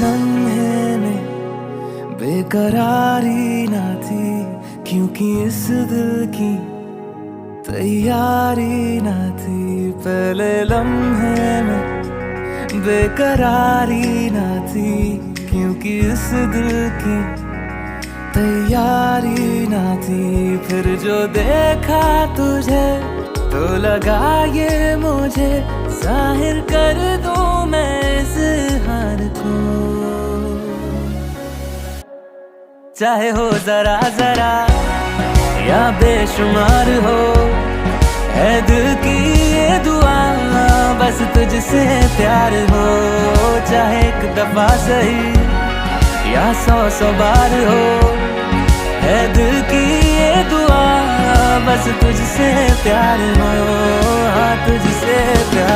लम्हे में बेकरारी ना थी, क्योंकि इस दिल की तैयारी ना थी। पहले लम्हे में बेकरारी ना थी, क्योंकि इस दिल की तैयारी ना थी। फिर जो देखा तुझे तो लगा ये मुझे जाहिर कर दूं मैं इस हार को। चाहे हो जरा जरा या बेशुमार हो, है दिल की ये दुआ बस तुझसे प्यार हो। चाहे एक दफा सही या सौ बार हो, है दिल की ये दुआ बस तुझसे प्यार हो। हाँ, तुझसे प्यार